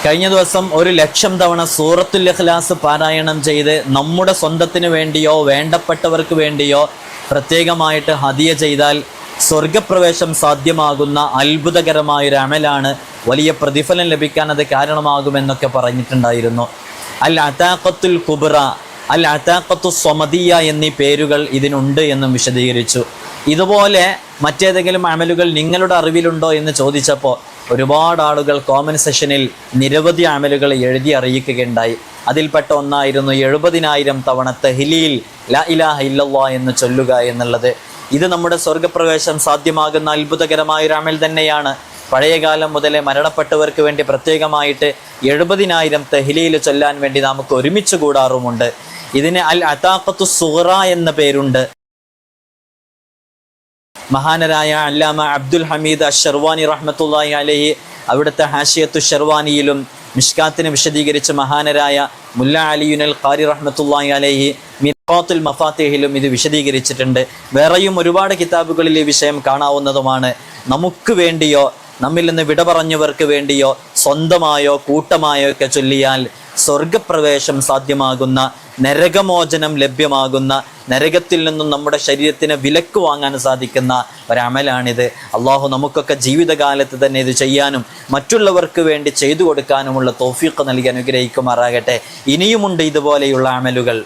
കഴിഞ്ഞ ദിവസം 1,00,000 തവണ സൂറത്തുൽ ഇഖ്ലാസ് പാരായണം ചെയ്ത് നമ്മുടെ സ്വന്തത്തിന് വേണ്ടിയോ വേണ്ടപ്പെട്ടവർക്ക് വേണ്ടിയോ പ്രത്യേകമായിട്ട് ഹദിയ ചെയ്താൽ സ്വർഗപ്രവേശം സാധ്യമാകുന്ന അത്ഭുതകരമായൊരു അമലാണ്. വലിയ പ്രതിഫലം ലഭിക്കാൻ അത് കാരണമാകുമെന്നൊക്കെ പറഞ്ഞിട്ടുണ്ടായിരുന്നു. അൽ അതാഖത്തുൽ കുബ്ര, അൽ അതാഖത്തു സ്വമദിയ എന്നീ പേരുകൾ ഇതിനുണ്ട് എന്നും വിശദീകരിച്ചു. ഇതുപോലെ മറ്റേതെങ്കിലും അമലുകൾ നിങ്ങളുടെ അറിവിലുണ്ടോ എന്ന് ചോദിച്ചപ്പോൾ ഒരുപാട് ആളുകൾ കോമന്റ് സെഷനിൽ നിരവധി അമലുകൾ എഴുതി അറിയിക്കുകയുണ്ടായി. അതിൽപ്പെട്ട ഒന്നായിരുന്നു 70,000 തവണ തഹ്ലീൽ ലാ ഇലാഹ ഇല്ലല്ലാഹ് എന്ന് ചൊല്ലുക എന്നുള്ളത്. ഇത് നമ്മുടെ സ്വർഗപ്രവേശം സാധ്യമാകുന്ന അത്ഭുതകരമായൊരു അമൽ തന്നെയാണ്. പഴയകാലം മുതലേ മരണപ്പെട്ടവർക്ക് വേണ്ടി പ്രത്യേകമായിട്ട് 70,000 തഹ്ലീൽ ചൊല്ലാൻ വേണ്ടി നമുക്ക് ഒരുമിച്ച് കൂടാറുമുണ്ട്. ഇതിന് അൽ അതാഖത്തു സുഗ്റ എന്ന പേരുണ്ട്. മഹാനരായ അല്ലാമ അബ്ദുൽ ഹമീദ് അശ്ശർവാനി റഹ്മത്തുള്ളാഹി അലൈഹി അവിടുത്തെ ഹാഷിയത്തു ഷർവാനിയിലും മിഷ്കാത്തിനെ വിശദീകരിച്ച മഹാനരായ മുല്ല അലിയുൽ ഖാരി റഹ്മത്തുള്ളാഹി അലൈഹി മിർഖാത്തുൽ മഫാത്തിഹിലും ഇത് വിശദീകരിച്ചിട്ടുണ്ട്. വേറെയും ഒരുപാട് കിതാബുകളിൽ ഈ വിഷയം കാണാവുന്നതുമാണ്. നമുക്ക് വേണ്ടിയോ നമ്മിൽ നിന്ന് വിട പറഞ്ഞവർക്ക് വേണ്ടിയോ സ്വന്തമായോ കൂട്ടമായോ ഒക്കെ ചൊല്ലിയാൽ സ്വർഗപ്രവേശം സാധ്യമാകുന്ന, നരകമോചനം ലഭ്യമാകുന്ന, നരകത്തിൽ നിന്നും നമ്മുടെ ശരീരത്തിന് വിലക്ക് വാങ്ങാൻ സാധിക്കുന്ന ഒരമലാണിത്. അള്ളാഹു നമുക്കൊക്കെ ജീവിതകാലത്ത് തന്നെ ഇത് ചെയ്യാനും മറ്റുള്ളവർക്ക് വേണ്ടി ചെയ്തു കൊടുക്കാനുമുള്ള തൗഫീഖ് നൽകി അനുഗ്രഹിക്കുമാറാകട്ടെ. ഇനിയുമുണ്ട് ഇതുപോലെയുള്ള അമലുകൾ.